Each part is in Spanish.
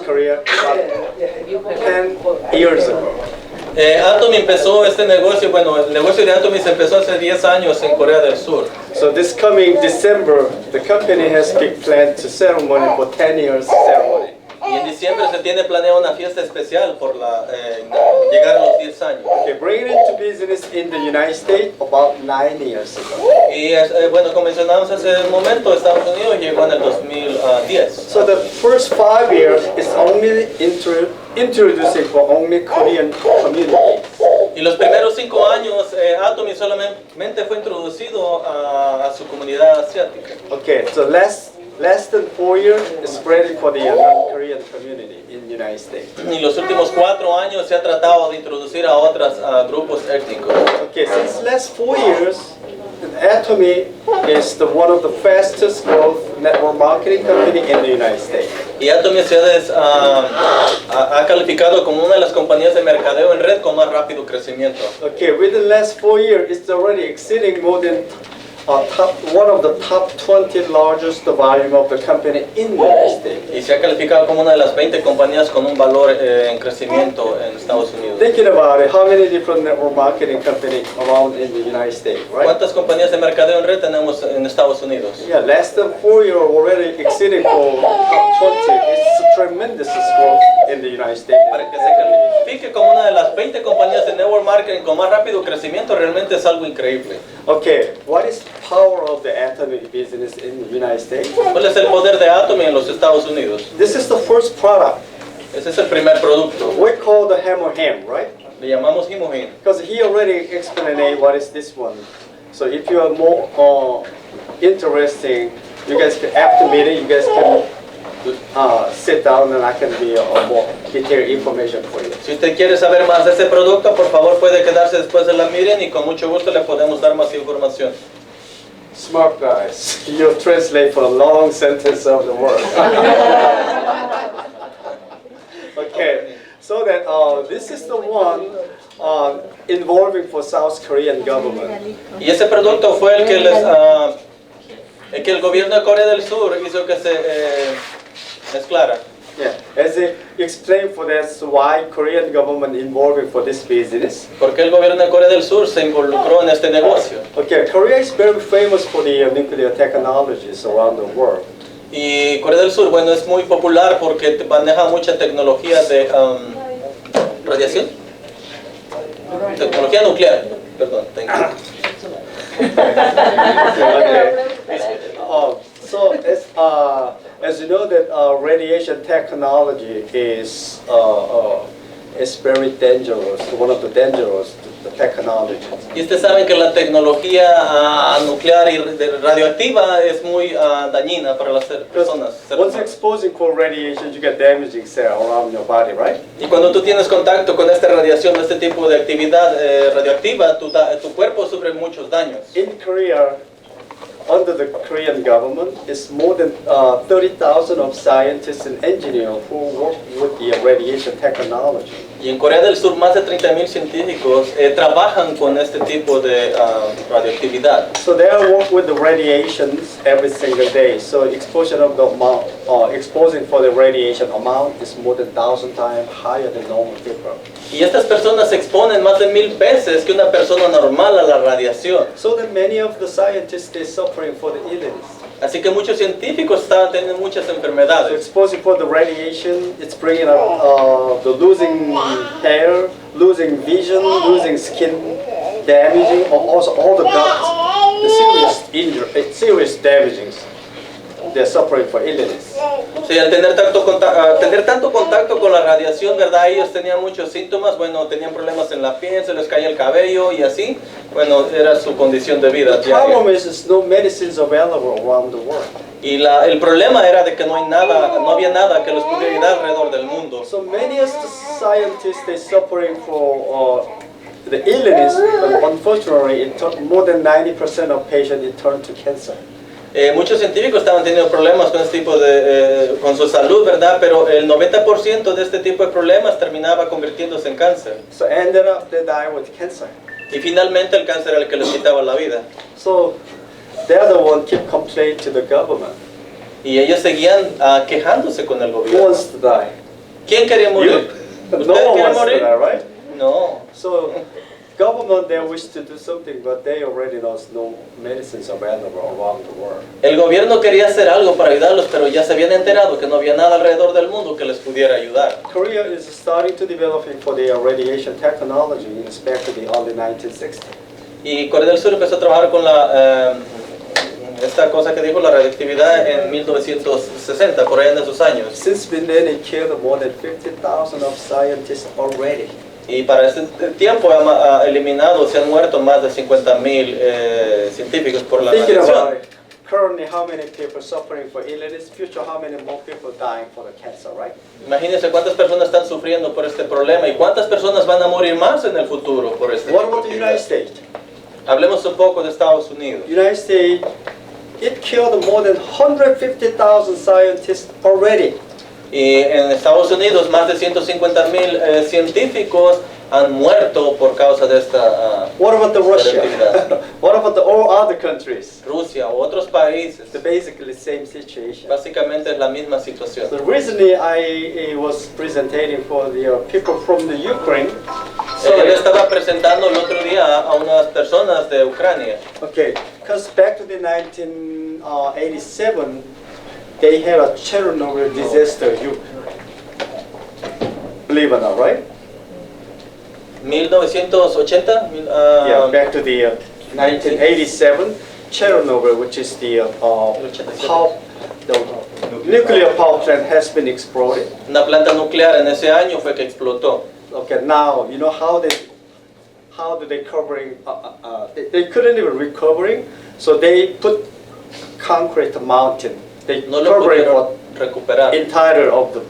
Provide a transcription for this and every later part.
Korea about 10 years ago. Atomy empezó este negocio, bueno, el negocio de Atomy se empezó hace 10 años en Corea del Sur. So this coming December, the company has big plan to ceremony for 10 years ceremony. Y en diciembre se tiene planeado una fiesta especial por llegar a los 10 años. Okay, bringing into business in the United States about 9 years ago. Y bueno, como mencionamos hace un momento, Estados Unidos llegó en el 2010. So the first 5 years is only introducing for only Korean community. Y los primeros 5 años, Atomy solamente fue introducido a su comunidad asiática. Okay, so less than 4 years is spreading for the non-Korean community in the United States. Y los últimos 4 años se ha tratado de introducir a otros grupos étnicos. Okay, since last 4 years, Atomy is one of the fastest growth network marketing company in the United States. Y Atomy ha calificado como una de las compañías de mercadeo en red con más rápido crecimiento. Okay, within the last 4 years, it's already exceeding more than one of the top 20 largest volume of the company in the United States. Y se ha calificado como una de las 20 compañías con un valor en crecimiento en Estados Unidos. Thinking about it, how many different network marketing companies around in the United States, right? ¿Cuántas compañías de mercadeo en red tenemos en Estados Unidos? Yeah, less than 4 years already exceeding for top 20. It's a tremendous growth in the United States. Para que se califique como una de las 20 compañías de network marketing con más rápido crecimiento realmente es algo increíble. Okay, what is power of the Atomy business in the United States? ¿Cuál es el poder de Atomy en los Estados Unidos? This is the first product. Ese es el primer producto. We call the hammer ham, right? Le llamamos Himogen. Because he already explained what is this one. So if you are more interesting, you guys can, after meeting, you guys can sit down and I can be more detailed information for you. Si usted quiere saber más de ese producto, por favor puede quedarse después de la miren y con mucho gusto le podemos dar más información. Smart guys, you translate for a long sentence of the word. Okay, so that this is the one involving for South Korean government. Y ese producto fue el que el gobierno de Corea del Sur hizo que se mezclara. Yeah, as they explained for that's why Korean government involving for this business. Porque el gobierno de Corea del Sur se involucró en este negocio. Okay, Korea is very famous for the nuclear technologies around the world. Y Corea del Sur, bueno, es muy popular porque maneja mucha tecnología de radiación, tecnología nuclear. Perdón, thank you. Okay. So as you know that radiation technology is very dangerous, one of the dangerous technologies. Y ustedes saben que la tecnología nuclear y radioactiva es muy dañina para las personas. Once exposing for radiation, you get damaging cells around your body, right? Y cuando tú tienes contacto con esta radiación, este tipo de actividad radioactiva, tu cuerpo sufre muchos daños. In Korea, under the Korean government, it's more than 30,000 of scientists and engineers who work with the radiation technology. Y en Corea del Sur más de 30,000 científicos trabajan con este tipo de radioactividad. So they work with the radiations every single day. So exposure of the amount, exposing for the radiation amount is more than 1,000 times higher than normal people. Y estas personas se exponen más de 1000 veces que una persona normal a la radiación. So that many of the scientists are suffering for the illness. Así que muchos científicos estaban teniendo muchas So enfermedades. exposing for the radiation, it's bringing up the losing hair, losing vision, losing skin, damaging, or also all the gut, the serious injury, serious damaging. They're suffering for illness. Sí, al tener tanto contacto con la radiación, ¿verdad? Ellos tenían muchos síntomas, bueno, tenían problemas en la piel, se les caía el cabello y así, bueno, era su condición de vida The diaria. problem is no medicines available around the world. Y el problema era de que no había nada que los pudiera ayudar alrededor del mundo. So many of the scientists they're suffering for the illness, but unfortunately, more than 90% of patients it turn to cancer. Muchos científicos estaban teniendo problemas con este tipo con su salud, ¿verdad? Pero el 90% de este tipo de problemas terminaba convirtiéndose en cáncer. So ended up they die with cancer. Y finalmente el cáncer era el que les quitaba la vida. So they're the one keep complaining to the government. Y ellos seguían quejándose con el Who gobierno. wants to die? ¿Quién quería morir? No ¿Ustedes one quieren wants to morir? die, right? No. So, government they wish to do something, but they already knows no medicines available around the world. El gobierno quería hacer algo para ayudarlos, pero ya se habían enterado que no había nada alrededor del mundo que les pudiera ayudar. Korea is starting to developing for their radiation technology in back to the early 1960s. Y Corea del Sur empezó a trabajar con esta cosa que dijo la radioactividad en 1960, por ahí en esos años. Since then, it killed more than 50,000 of scientists already. Y para ese tiempo ha eliminado, se han muerto más de 50,000 científicos por la Thinking radiación. about it, currently how many people suffering for illness, future how many more people dying for the cancer, right? Imagínense cuántas personas están sufriendo por este problema y cuántas personas van a morir más en el futuro por este What tipo about de the United actividad. States? Hablemos un poco de Estados Unidos. United States, it killed more than 150,000 scientists already. Y en Estados Unidos más de 150,000 científicos han muerto por causa de esta What about the Russia? radioactividad. What about the all other countries? Rusia u otros países. It's basically the same situation. Básicamente es la misma situación. So recently I was presenting for the people from the Ukraine. Él estaba presentando el otro día a unas personas de Ucrania. Okay, because back to the 1987, they had a Chernobyl disaster. You believe it or not, right? 1980? Yeah, back to the 1987, Chernobyl, which is the nuclear power plant has been exploded. Una planta nuclear en ese año fue que explotó. Okay, now you know how do they covering? They couldn't even recovering, so they put concrete mountain. They No lo covering pudieron recuperar. entire of the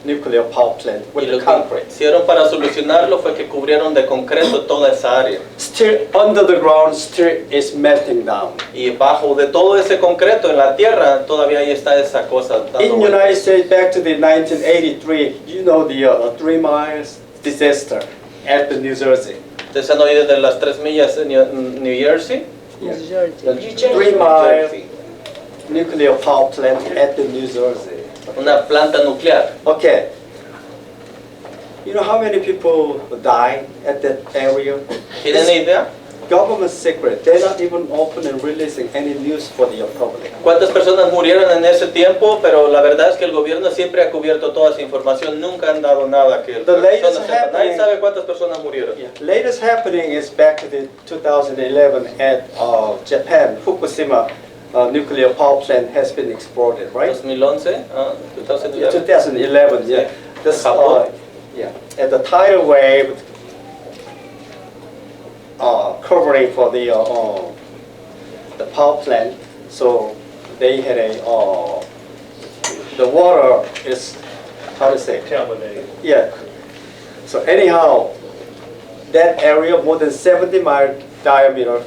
nuclear power plant Y with lo the que concrete. hicieron para solucionarlo fue que cubrieron de concreto toda esa área. Still under the ground, still is melting down. Y bajo de todo ese concreto en la tierra todavía ahí está esa cosa. dando In vueltas. United States, back to the 1983, you know the 3 miles disaster at the New Jersey. ¿Ustedes han oído de las 3 millas en New Jersey? Yeah. The 3 mile nuclear power plant at the New Jersey. Una planta nuclear. Okay. You know how many people die at that area? ¿Tienen idea? Government secret. They're not even open and releasing any news for the public. ¿Cuántas personas murieron en ese tiempo? Pero la verdad es que el gobierno siempre ha cubierto toda esa información. Nunca han dado nada que The las latest personas sepan. Nadie happening- sabe cuántas personas murieron. Yeah. Latest happening is back to the 2011 at Japan, Fukushima nuclear power plant has been exploded, right? 2011, 2011. 2011, yeah. This, Japón. yeah. At the tidal wave, covering for the power plant, so they had the water is, how to say? Yeah. So anyhow, that area more than 70 mile diameter,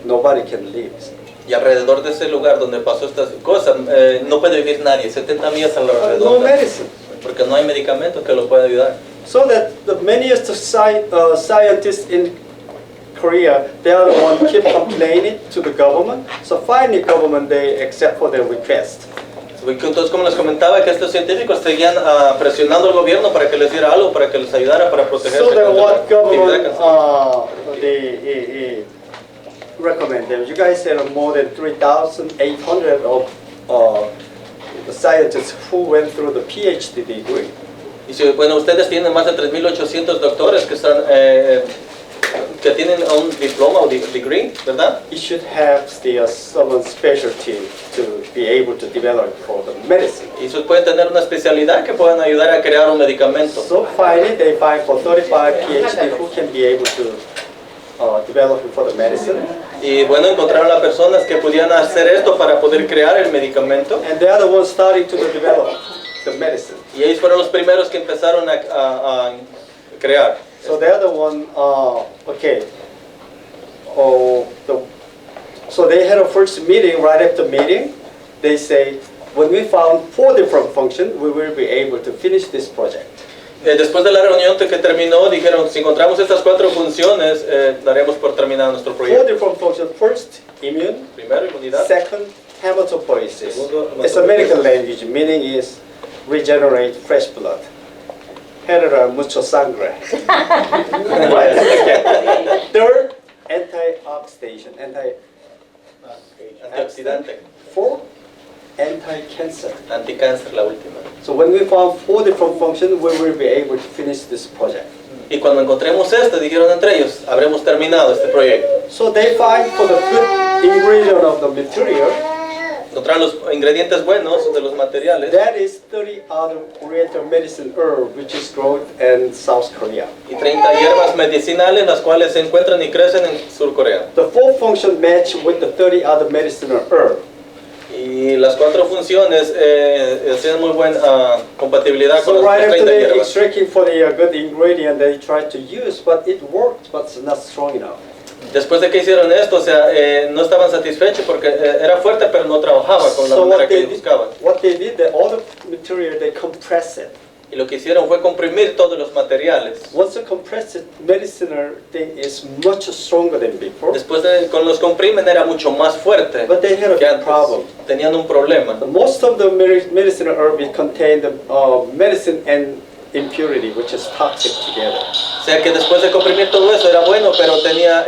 nobody can live. Y alrededor de ese lugar donde pasó estas cosas, no puede vivir nadie, 70 millas a la No redonda, medicine. porque no hay medicamentos que lo puedan ayudar. So that the manyest scientists in Korea, they are the one keep complaining to the government. So finally government, they accept for their request. Entonces, como les comentaba, que estos científicos seguían presionando al gobierno para que les diera algo, para que les ayudara para protegerse So that contra what la actividad government, they recommend them. You guys had more than 3,800 of scientists who went through the PhD degree. Y si, bueno, ustedes tienen más de 3,800 doctores que están que tienen un diploma o degree, ¿verdad? You should have some specialty to be able to develop for the medicine. Y pueden tener una especialidad que puedan ayudar a crear un medicamento. So finally, they find for 35 PhD who can be able to develop it for the medicine. Y bueno, encontraron a personas que podían hacer esto para poder crear el medicamento. And they are the ones starting to develop the medicine. Y ellos fueron los primeros que empezaron a crear. So they are the one, okay. So they had a first meeting. Right after meeting, they say, when we found 4 different functions, we will be able to finish this project. Después de la reunión que terminó, dijeron, si encontramos estas 4 funciones, daremos por terminado nuestro 4 proyecto. different functions. First, immune. Primero, inmunidad. Second, hematopoiesis. Segundo, It's a medical language. Meaning is regenerate fresh blood. Genera mucho sangre. Right? Okay. Third, antioxidant, Antioxidante. Four, anti-cancer. Anticáncer, la última. So when we found 4 different functions, we will be able to finish this project. Y cuando encontremos este, dijeron entre ellos, habremos terminado este proyecto. So they find for the good ingredient of the material, Encontraron los ingredientes buenos de los materiales. that is 30 other oriental medicine herb which is grown in South Korea. Y 30 hierbas medicinales, las cuales se encuentran y crecen en Sur Corea. The 4 function match with the 30 other medicinal herb. Y las 4 funciones tienen muy buena compatibilidad con So las right after 30 they hierbas. extracting for the good ingredient they try to use, but it worked, but it's not strong enough. Después de que hicieron esto, o sea, no estaban satisfechos porque era fuerte, pero no trabajaba con la So manera que ellos buscaban. what they did, all the material they compress it. Y lo que hicieron fue comprimir todos los materiales. Once the compressed medicinal thing is much stronger than before, Después de con los comprimen era mucho más fuerte but they had a que big antes. problem. Tenían un problema. Most of the medicinal herb it contain the medicine and impurity, which is toxic together. O sea que después de comprimir todo eso era bueno, pero tenía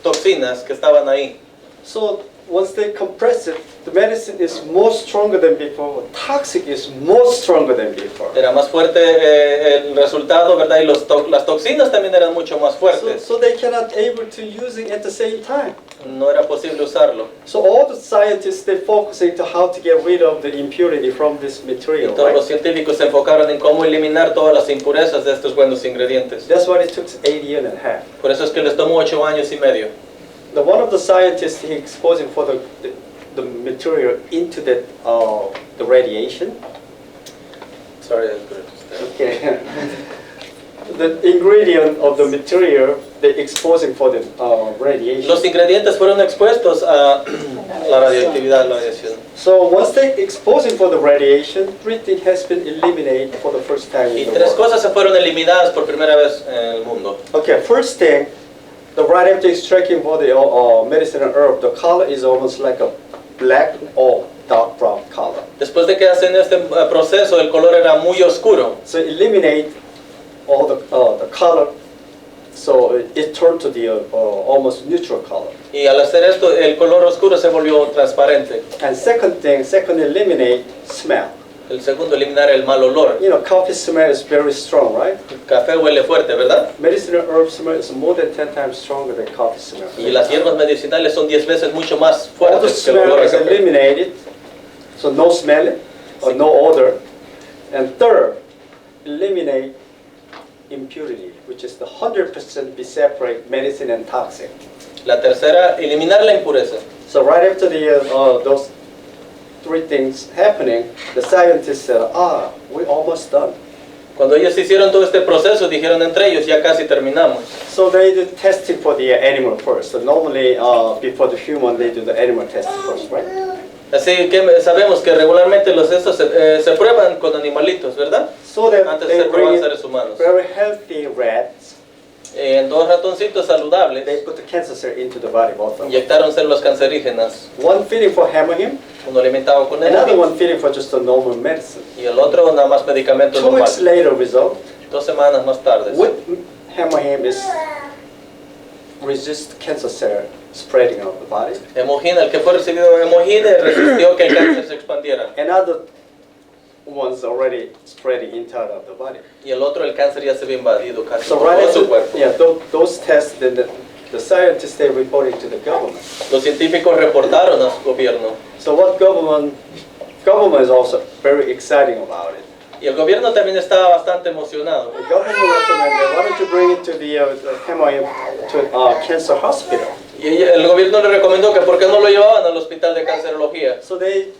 toxinas que estaban ahí. So once they compress it, the medicine is more stronger than before. Toxic is more stronger than before. Era más fuerte el resultado, ¿verdad? Y las toxinas también eran mucho más fuertes. So they cannot able to use it at the same time. No era posible usarlo. So all the scientists they focusing to how to get rid of the impurity from this Y material. todos los Right? científicos se enfocaron en cómo eliminar todas las impurezas de estos buenos ingredientes. That's why it took 8 years and a half. Por eso es que les tomó 8 años y medio. One of the scientists he exposing for the material into the radiation. Sorry. Okay. The ingredient of the material they exposing for the radiation. Los ingredientes fueron expuestos a la radioactividad, la radiación. So once they exposing for the radiation, 3 things has been eliminated for the first time Y in the 3 world. cosas se fueron eliminadas por primera vez en el mundo. Okay, first thing, the right after extracting for the medicinal herb, the color is almost like a black or dark brown color. Después de que hacen este proceso, el color era muy oscuro. So eliminate all the color, so it turned to the almost neutral color. Y al hacer esto, el color oscuro se volvió transparente. And second eliminate smell. El segundo, eliminar el mal olor. You know, coffee smell is very strong, right? El café huele fuerte, ¿verdad? Medicinal herb smell is more than 10 times stronger than coffee smell. Y las hierbas medicinales son 10 veces mucho más All the fuertes que el smell olor de is café. eliminated, so no smell or no odor. And third, eliminate impurity, which is the 100% be separate medicine and toxic. La tercera, eliminar la impureza. So right after those 3 things happening, the scientists said, we're almost done. Cuando ellos hicieron todo este proceso, dijeron entre ellos, ya casi terminamos. So they did testing for the animal first. So normally, before the human, they do the animal testing first, right? Así que sabemos que regularmente los estos se prueban con animalitos, ¿verdad? So that Antes de they ser probados bring seres humanos. very healthy rats. En 2 ratoncitos saludables, They put the cancer cell into the body, both of them. inyectaron células cancerígenas. One feeding for hemorrhage, Uno alimentado con another él one feeding for just a normal medicine. y el otro nada más medicamento 2 weeks normal. later, result 2 semanas más tarde. with hemorrhage is resist cancer cell spreading of the body. Hemogina, el que fue recibido hemogina resistió que el cáncer se expandiera. Another one's already spreading inside of the body. Y el otro, el cáncer ya se había invadido casi So por right todo su after, cuerpo. yeah, those tests, then the scientists they reporting to the government. Los científicos reportaron a su gobierno. So what government is also very exciting about it. Y el gobierno también estaba bastante emocionado. The government recommended, why don't you bring it to the hemorrhage to cancer hospital? Y el gobierno le recomendó que por qué no lo llevaban al hospital de cancerología. So they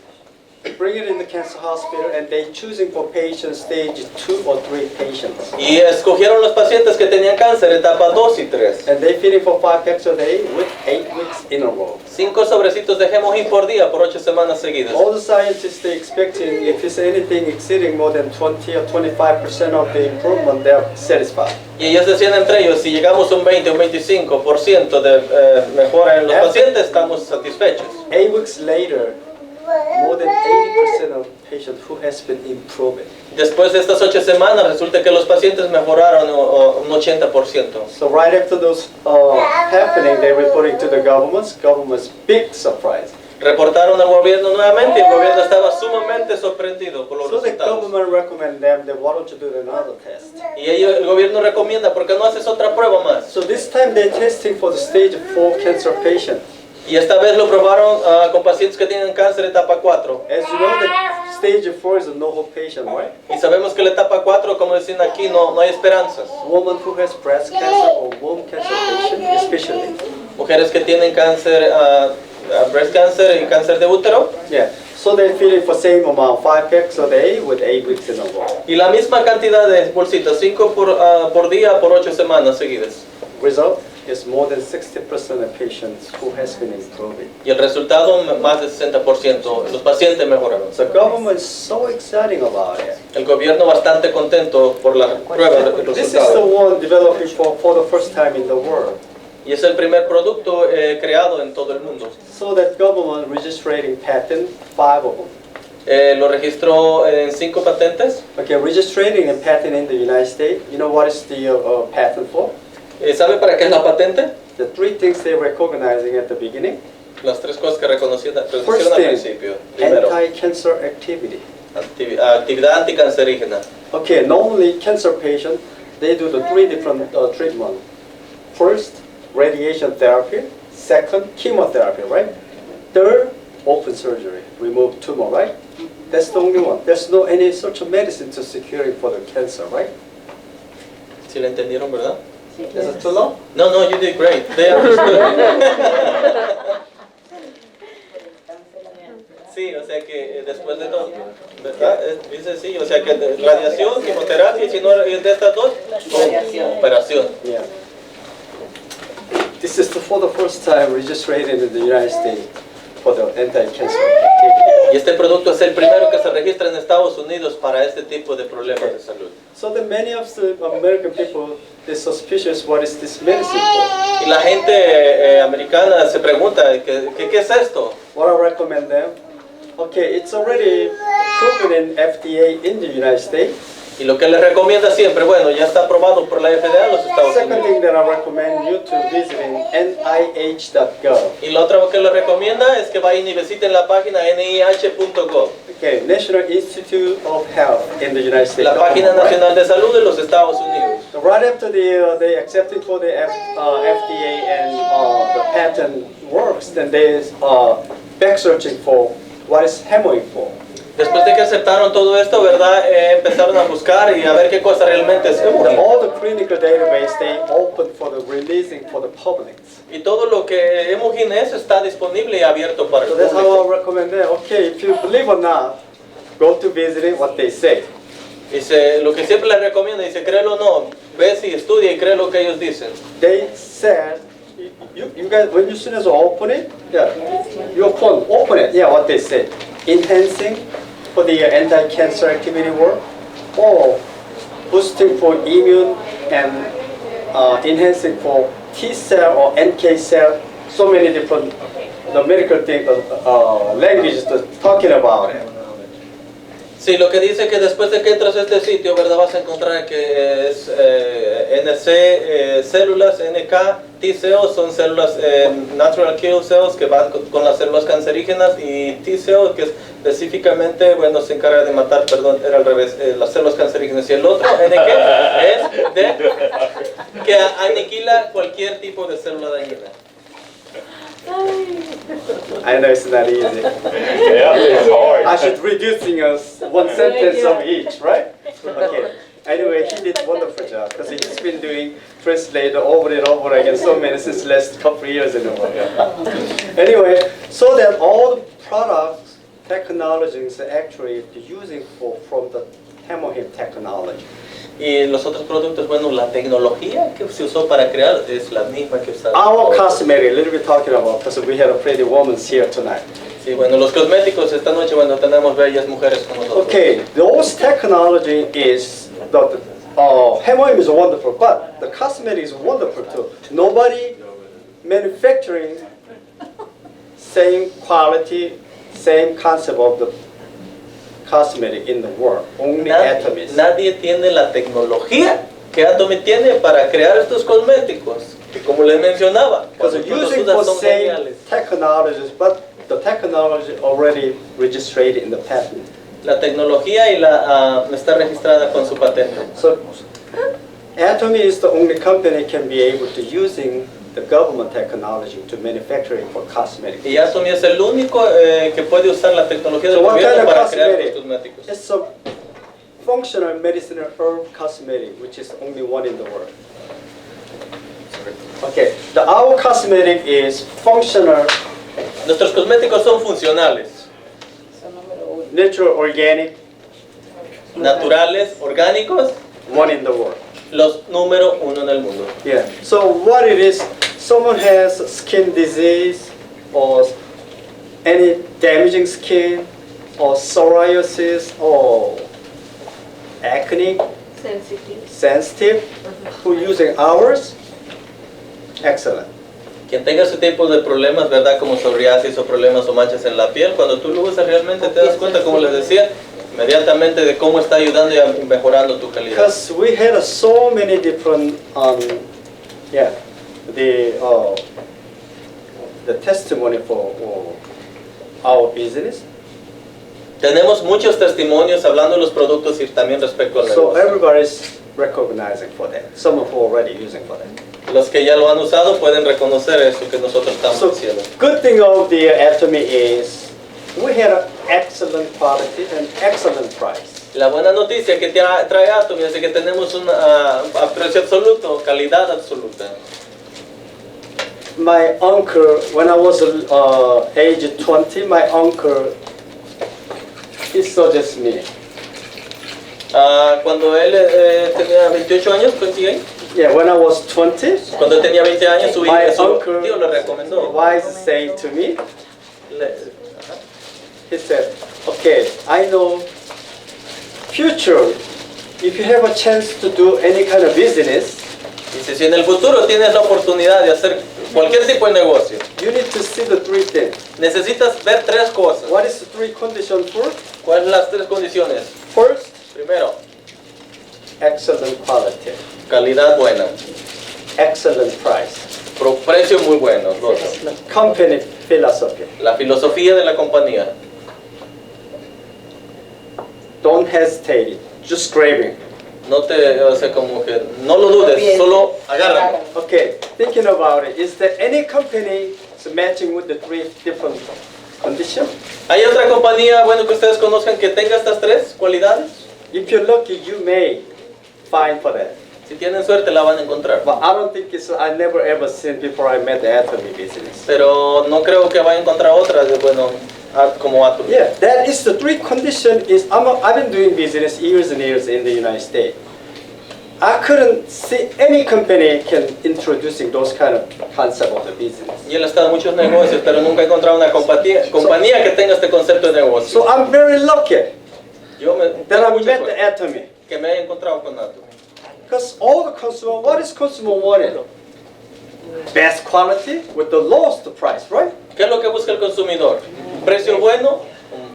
bring it in the cancer hospital and they choosing for patients stage 2 or 3 patients. Y escogieron los pacientes que tenían cáncer, etapa 2 y 3. And they feeding for 5 packs a day with 8 weeks in a row. 5 sobrecitos de Hemogin por día por 8 semanas seguidas. All the scientists they expecting if it's anything exceeding more than 20 or 25% of the improvement, they're satisfied. Y ellos decían entre ellos, si llegamos a un 20 o un 25% de mejora en los pacientes, estamos satisfechos. 8 weeks later, more than 80% of patients who has been improving. Después de estas 8 semanas, resulta que los pacientes mejoraron un 80%. So right after those happening, they reporting to the government's big surprise. Reportaron al gobierno nuevamente y el gobierno estaba sumamente sorprendido por los So the resultados. government recommend them that why don't you do another test? Y el gobierno recomienda, ¿por qué no haces otra prueba más? So this time they're testing for the stage 4 cancer patient. Y esta vez lo probaron con pacientes que tienen cáncer etapa 4. As you know, the stage 4 is a novel patient, right? Y sabemos que la etapa 4, como dicen aquí, no hay esperanzas. Woman who has breast cancer or womb cancer patient, especially. Mujeres que tienen cáncer, breast cancer y cáncer de útero. Yeah. So they're feeding for same amount, 5 packs a day with 8 weeks in a row. Y la misma cantidad de bolsitas, 5 por día por 8 semanas seguidas. Result is more than 60% of patients who has been improving. Y el resultado, más del 60%, los pacientes mejoraron. The government is so exciting about it. El gobierno bastante contento por la prueba de This is the resultados. one developing for the first time in the world. Y es el primer producto creado en todo el mundo. So that government registering patent, 5 of them. Lo registró en 5 patentes. Okay, registering a patent in the United States, you know what is the patent for? ¿Sabe para qué es la patente? The 3 things they're recognizing at the beginning. Las 3 cosas que reconocieron al First thing, principio. Primero, anti-cancer activity. actividad anticancerígena. Okay, normally cancer patient, they do the 3 different treatment. First, radiation therapy. Second, chemotherapy, right? Third, open surgery, remove tumor, right? That's the only one. There's no any such a medicine to secure it for the cancer, right? ¿Sí la entendieron, verdad? Is it too long? No, you did great. They understood. Sí, o sea que después de todo, ¿verdad? Dice sí, o sea que radiación, quimioterapia, y si no es de estas dos, operación. Yeah. This is for the first time registered in the United States for the anti-cancer activity. Y este producto es el primero que se registra en Estados Unidos para este tipo de problemas de salud. So that many of the American people, they're suspicious what is this medicine for. Y la gente americana se pregunta, ¿qué es esto? What I recommend them, okay, it's already proven in FDA in the United States. Y lo que les recomienda siempre, bueno, ya está aprobado por la FDA en los Estados Second Unidos. thing that I recommend you to visit nih.gov. Y lo otro que les recomienda es que vayan y visiten la página nih.gov, Okay, National Institute of Health in the United States. la página nacional de salud de los Estados Unidos. So right after they accepted for the FDA and the patent works, then they back searching for what is hemorrhage for. Después de que aceptaron todo esto, ¿verdad? Empezaron a buscar y a ver qué cosa realmente es hemorrhage. All the clinical database they open for the releasing for the public. Y todo lo que hemorrhage es está disponible y abierto para el So that's how público. I recommend that. Okay, if you believe or not, go to visiting what they say. Dice, lo que siempre les recomiendo, dice, créelo o no, ves y estudia y cree lo que ellos dicen. They said, you guys, when you soon as open it, yeah, your phone, open it, yeah, what they said. Enhancing for the anti-cancer activity work, or boosting for immune and enhancing for T cell or NK cell, so many different the medical thing, languages talking about it. Sí, lo que dice que después de que entras a este sitio, ¿verdad? Vas a encontrar que es NC, células, NK, T cells son células natural kill cells que van con las células cancerígenas y T cells que específicamente, bueno, se encarga de matar, perdón, era al revés, las células cancerígenas y el otro, NK, es de que aniquila cualquier tipo de célula dañina. I know it's not easy. Yeah, it's hard. I should reducing us one sentence of each, right? Okay. Anyway, he did a wonderful job because he's been doing translate over and over again so many since last couple of years in a row. Anyway, so that all the products, technologies are actually using from the hemorrhage technology. Y los otros productos, bueno, la tecnología que se usó para crear es la misma que usaron. Our cosmetic, a little bit talking about because we had a pretty woman here tonight. Sí, bueno, los cosméticos esta noche, bueno, tenemos bellas mujeres con nosotros. Okay, those technology is the hemorrhage is wonderful, but the cosmetic is wonderful too. Nobody manufacturing same quality, same concept of the cosmetic in the world. Only Atomy. Nadie tiene la tecnología que Atomy tiene para crear estos cosméticos. Que como les mencionaba, Because cuando tú los using usas for son same geniales. technologies, but the technology already registered in the patent. La tecnología y está registrada con su patente. So Atomy is the only company can be able to using the government technology to manufacturing for cosmetics. Y Atomy es el único que puede usar la tecnología del So what kind gobierno of para crear cosmetic? estos cosméticos. It's a functional medicinal herb cosmetic, which is the only one in the world. Okay, our cosmetic is functional, Nuestros cosméticos son funcionales, natural, organic, naturales, orgánicos, one in the world. los número uno en el mundo. Yeah. So what it is, someone has skin disease or any damaging skin or psoriasis or acne, sensitive, who using ours, excellent. Quien tenga ese tipo de problemas, ¿verdad? Como psoriasis o problemas o manchas en la piel, cuando tú lo usas realmente te das cuenta, como les decía, inmediatamente de cómo está ayudando y mejorando tu calidad. Because we had so many different, the testimony for our business. Tenemos muchos testimonios hablando de los productos y también respecto al So negocio. everybody's recognizing for that. Some of who already using for that. Los que ya lo han usado pueden reconocer eso que nosotros estamos So diciendo. good thing of the Atomy is we had an excellent quality and excellent price. La buena noticia que trae Atomy es que tenemos un precio absoluto, calidad absoluta. My uncle, when I was age 20, my uncle, he suggested me. Cuando él tenía 28 años, ¿20? Yeah, when I was 20, Cuando él tenía 20 años, su my tío le uncle recomendó. wise saying to me, he said, okay, I know future, if you have a chance to do any kind of business, Dice, si en el futuro tienes la oportunidad de hacer cualquier tipo de negocio, you need to see the three things. necesitas ver tres cosas. What is the three conditions first? ¿Cuáles son las tres condiciones? First, Primero, excellent quality, calidad buena, excellent price, precio muy bueno. Dos, company philosophy. la filosofía de la compañía. Don't hesitate, just grabbing. No te, o sea, como que no lo dudes, solo agárralo. Okay, thinking about it, is there any company matching with the three different conditions? ¿Hay otra compañía, bueno, que ustedes conozcan que tenga estas tres cualidades? If you're lucky, you may find for that. Si tienen suerte la van a encontrar. But I don't think it's, I never ever seen before I met the Atomy business. Pero no creo que vaya a encontrar otras, bueno, como Atomy. Yeah, that is the three condition is, I've been doing business years and years in the United States. I couldn't see any company can introducing those kind of concept of the business. Y él ha estado en muchos negocios, pero nunca he encontrado una compañía que tenga este concepto de negocio. So I'm very lucky Yo me that tengo I mucha met the suerte Atomy. que me he encontrado con Atomy. Because all the consumer, what is consumer wanted? Best quality with the lowest price, right? ¿Qué es lo que busca el consumidor? Precio bueno